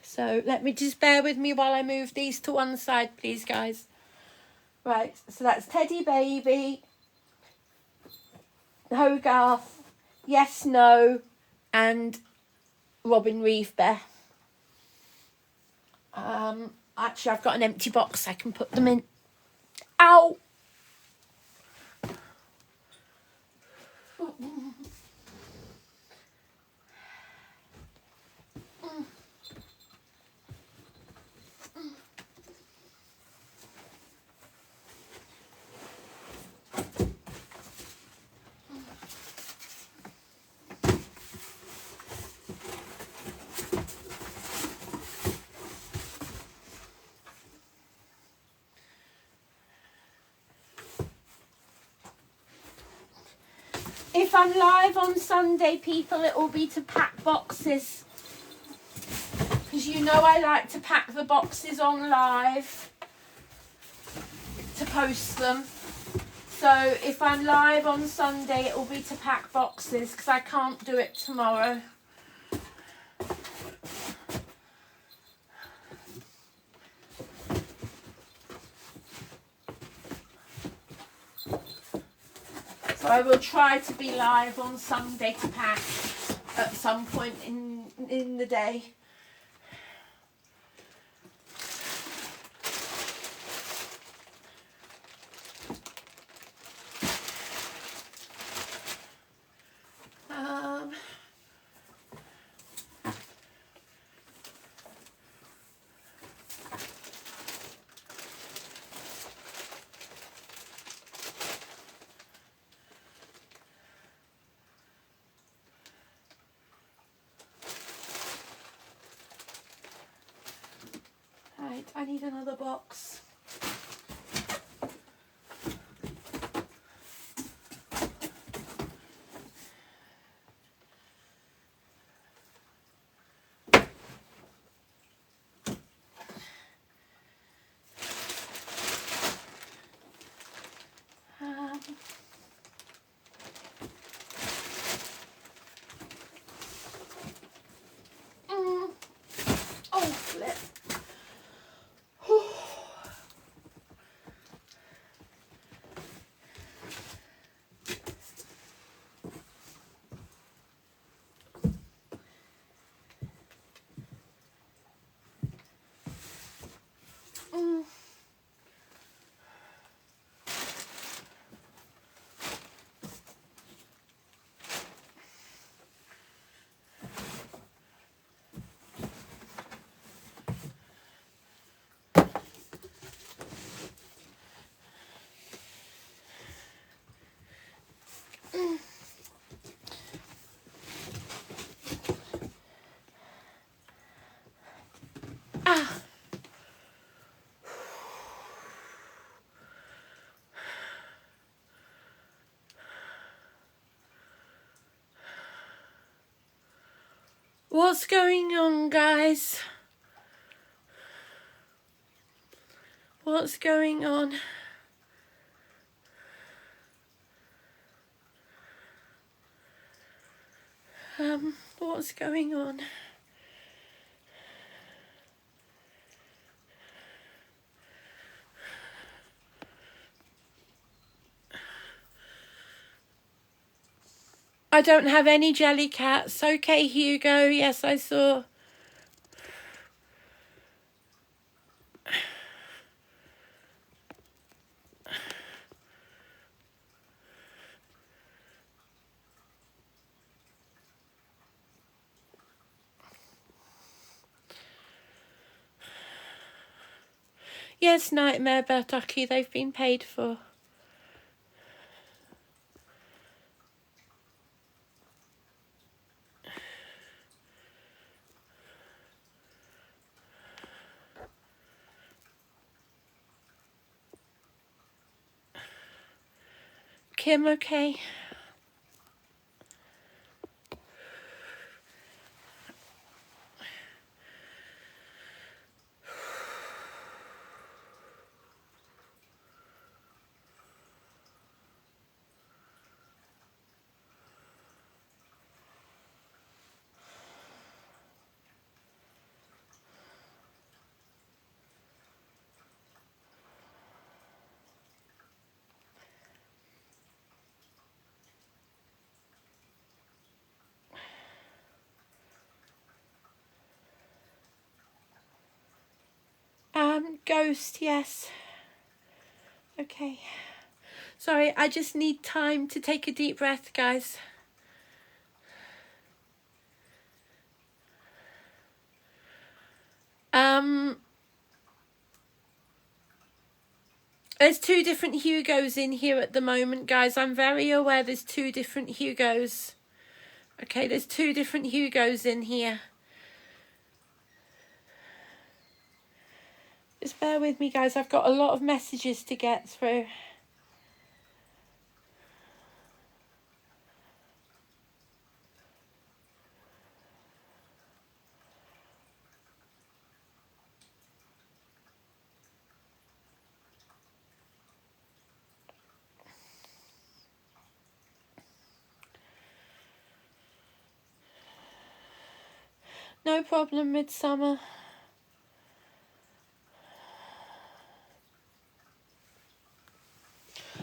So let me just bear with me while I move these to one side, please, guys. Right, so that's Teddy Baby, Hogarth, Yes, No, and Robin Reeve Bear. Actually, I've got an empty box I can put them in. Ow! If I'm live on Sunday, people, it will be to pack boxes. Because you know I like to pack the boxes on live to post them. So if I'm live on Sunday, it will be to pack boxes because I can't do it tomorrow. So I will try to be live on Sunday to pack at some point in the day. Right, I need another box. Oh, flip. What's going on, guys? What's going on? What's going on? I don't have any jelly cats. Okay, Hugo. Yes, I saw. Yes, Nightmare Bertocchi, they've been paid for. Kim, okay? Ghost, yes. Okay. Sorry, I just need time to take a deep breath, guys. There's 2 different Hugos in here at the moment, guys. I'm very aware there's 2 different Hugos. Okay, there's 2 different Hugos in here. Just bear with me, guys. I've got a lot of messages to get through. No problem, Midsummer.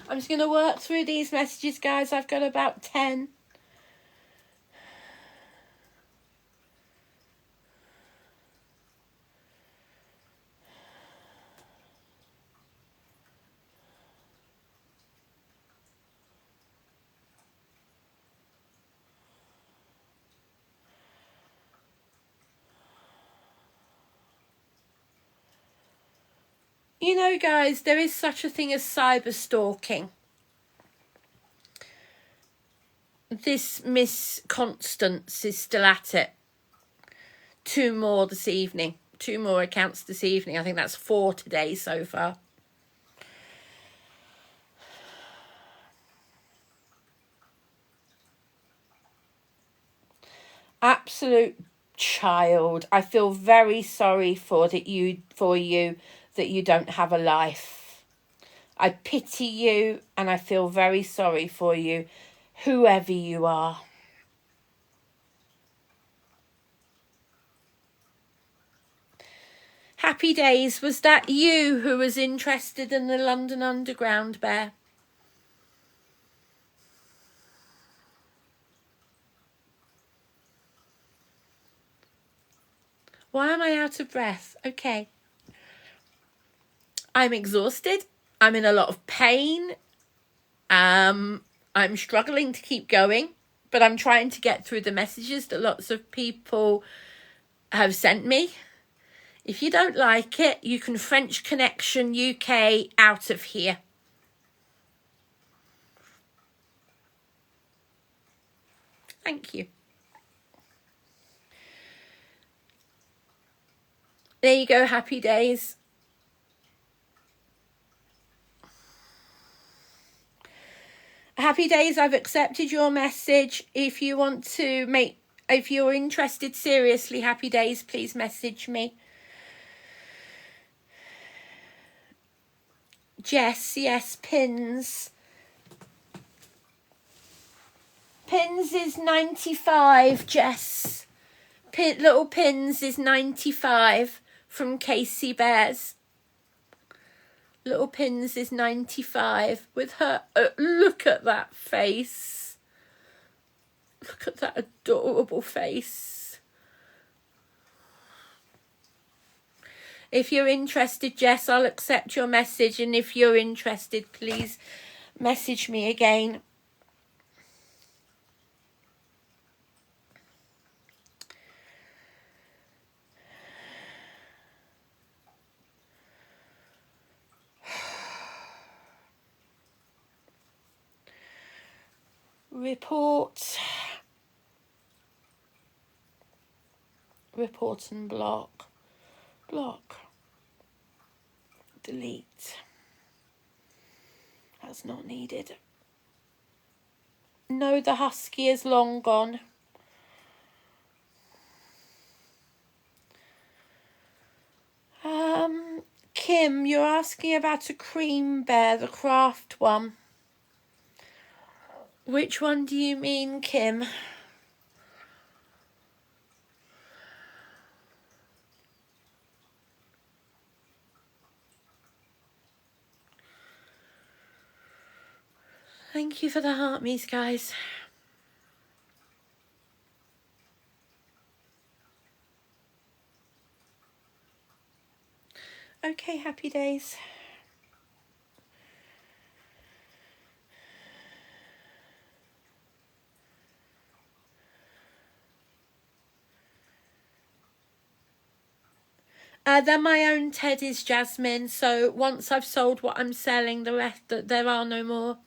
I'm just going to work through these messages, guys. I've got about 10. You know, guys, there is such a thing as cyber stalking. This Miss Constance is still at it. 2 more this evening. 2 more accounts this evening. I think that's 4 today so far. Absolute child. I feel very sorry for you that you don't have a life. I pity you and I feel very sorry for you, whoever you are. Happy Days, was that you who was interested in the London Underground, Bear? Why am I out of breath? Okay. I'm exhausted. I'm in a lot of pain. I'm struggling to keep going, but I'm trying to get through the messages that lots of people have sent me. If you don't like it, you can French Connection UK out of here. Thank you. There you go, Happy Days. Happy Days, I've accepted your message. If you want to if you're interested seriously, Happy Days, please message me. Jess, yes, pins. Pins is 95, Jess. Little Pins is 95 from Casey Bears. Little Pins is 95 with her. Look at that face. Look at that adorable face. If you're interested, Jess, I'll accept your message. And if you're interested, please message me again. report and block, delete, that's not needed. No, the husky is long gone. Kim, you're asking about a cream bear, the craft one. Which one do you mean, Kim? Thank you for the heart me's, guys. Okay, happy days. They're my own teddies, Jasmine. So once I've sold what I'm selling, the rest, there are no more.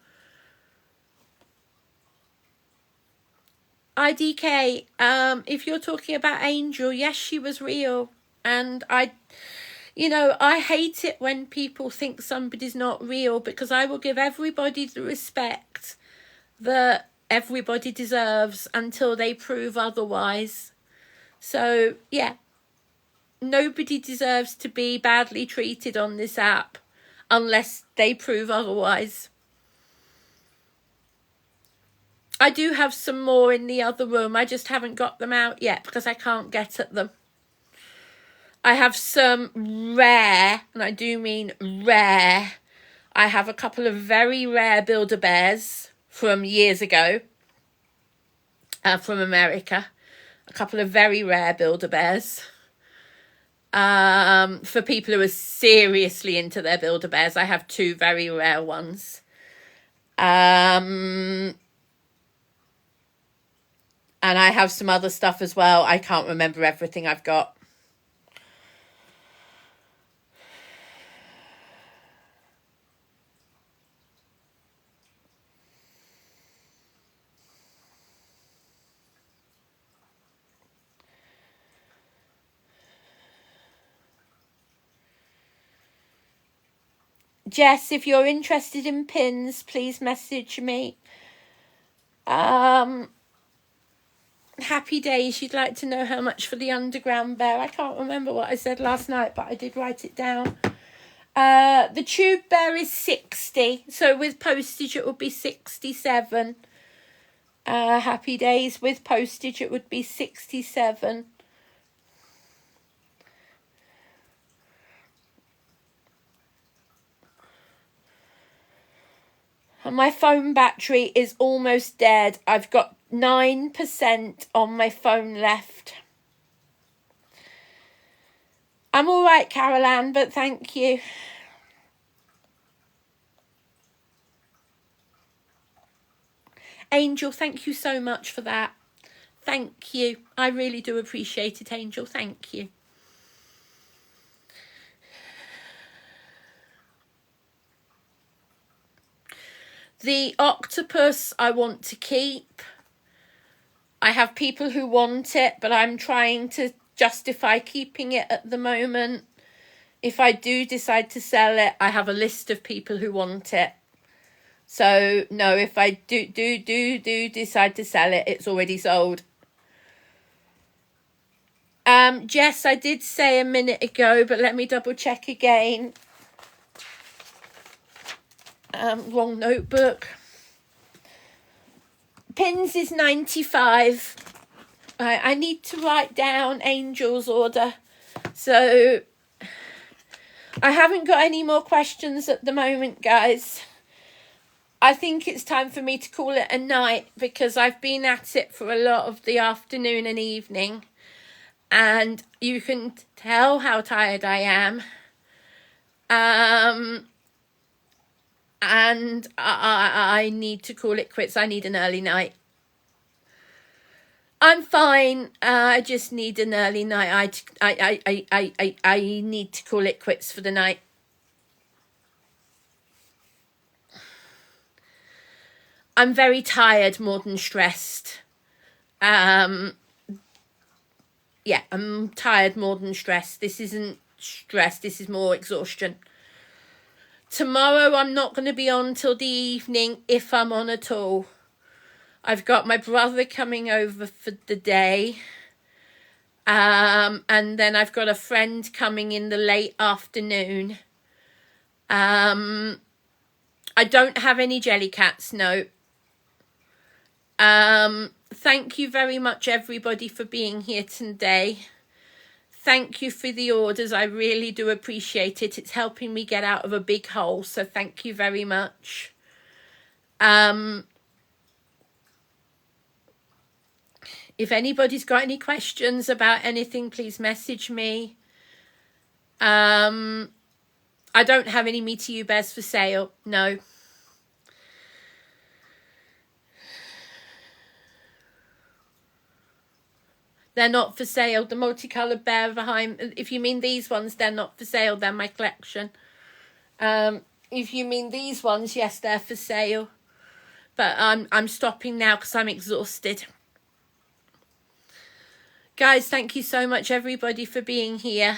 IDK, if you're talking about Angel, yes, she was real. And I hate it when people think somebody's not real, because I will give everybody the respect that everybody deserves until they prove otherwise. So, yeah. Nobody deserves to be badly treated on this app unless they prove otherwise. I do have some more in the other room. I just haven't got them out yet because I can't get at them. I have some rare, and I do mean rare. I have a couple of very rare Build-A-Bears from years ago, from America. A couple of very rare Build-A-Bears. For people who are seriously into their Build-A-Bears, I have two very rare ones. And I have some other stuff as well. I can't remember everything I've got. Jess, if you're interested in pins, please message me. Happy days. You'd like to know how much for the underground bear. I can't remember what I said last night, but I did write it down. The tube bear is 60. So with postage, it would be 67. Happy days. With postage, it would be 67. And my phone battery is almost dead. I've got 9% on my phone left. I'm all right, Carol Ann, but thank you. Angel, thank you so much for that. Thank you. I really do appreciate it, Angel. Thank you. The octopus I want to keep. I have people who want it, but I'm trying to justify keeping it at the moment. If I do decide to sell it, I have a list of people who want it. So, no, if I do decide to sell it, it's already sold. Jess, I did say a minute ago, but let me double check again. Wrong notebook. Pins is 95. I need to write down Angel's order. So I haven't got any more questions at the moment, guys. I think it's time for me to call it a night because I've been at it for a lot of the afternoon and evening. And you can tell how tired I am. And I need to call it quits. I need an early night. I'm fine. I just need an early night. I need to call it quits for the night. I'm very tired more than stressed. Yeah, I'm tired more than stressed. This isn't stress, this is more exhaustion. Tomorrow I'm not going to be on till the evening, if I'm on at all. I've got my brother coming over for the day. And then I've got a friend coming in the late afternoon. I don't have any Jellycats, no. Thank you very much, everybody, for being here today. Thank you for the orders. I really do appreciate it. It's helping me get out of a big hole, so thank you very much. If anybody's got any questions about anything, please message me. I don't have any Me To You bears for sale, no. They're not for sale. The multicoloured bear behind, if you mean these ones, they're not for sale. They're my collection. If you mean these ones, yes, they're for sale. But I'm stopping now because I'm exhausted. Guys, thank you so much, everybody, for being here.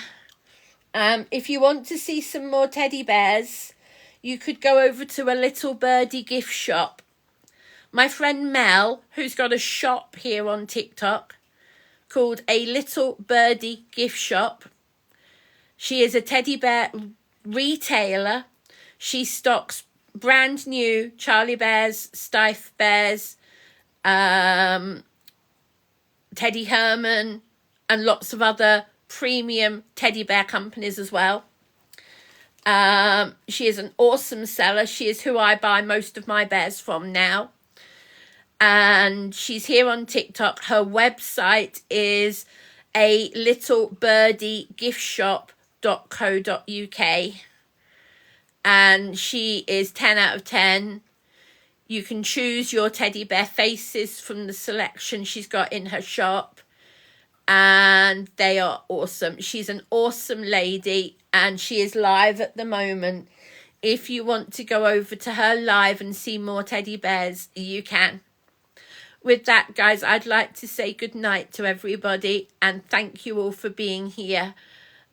If you want to see some more teddy bears, you could go over to a Little Birdie gift shop. My friend Mel, who's got a shop here on TikTok called A Little Birdie Gift Shop. She is a teddy bear retailer. She stocks brand new Charlie Bears, Steiff Bears, Teddy Herman, and lots of other premium teddy bear companies as well. She is an awesome seller. She is who I buy most of my bears from now. And she's here on TikTok. Her website is a littlebirdiegiftshop.co.uk. And she is 10 out of 10. You can choose your teddy bear faces from the selection she's got in her shop. And they are awesome. She's an awesome lady, and she is live at the moment. If you want to go over to her live and see more teddy bears, you can. With that, guys, I'd like to say good night to everybody and thank you all for being here.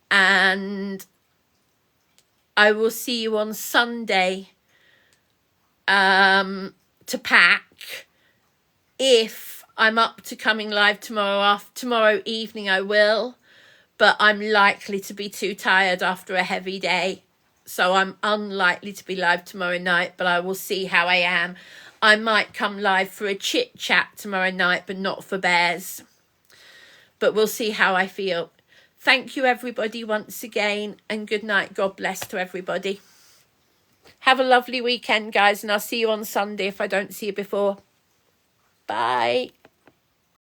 And I will see you on Sunday to pack. If I'm up to coming live tomorrow evening, I will. But I'm likely to be too tired after a heavy day. So I'm unlikely to be live tomorrow night, but I will see how I am. I might come live for a chit chat tomorrow night, but not for bears. But we'll see how I feel. Thank you, everybody, once again, and good night. God bless to everybody. Have a lovely weekend, guys, and I'll see you on Sunday if I don't see you before. Bye.